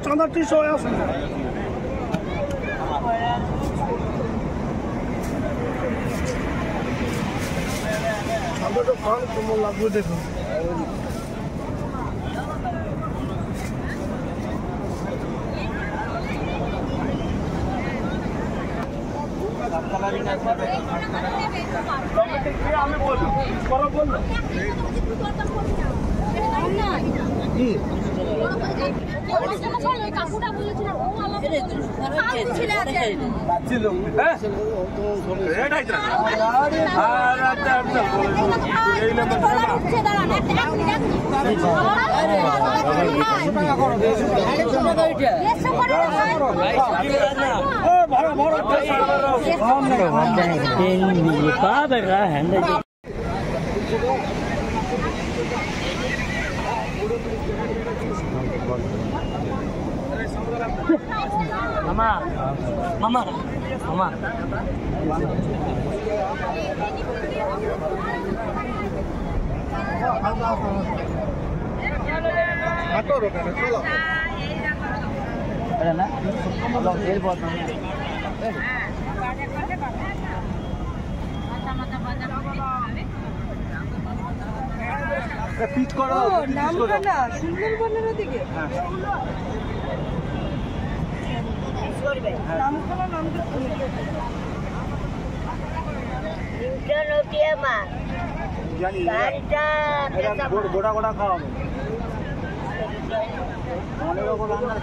চাঁদা 300 আছে চাঁদাটা কম কেমন লাগবে দেখুন আমি বলবো কাকুটা বলেছিল ও Mama, mama, mama. Ada nak? Kalau air buat mana? Pitch করো নাম না সুন্দর বনের ওদিকে নাম কোন নাম জানি গোটা গোটা খাওয়াবো অনেক রকম রান্না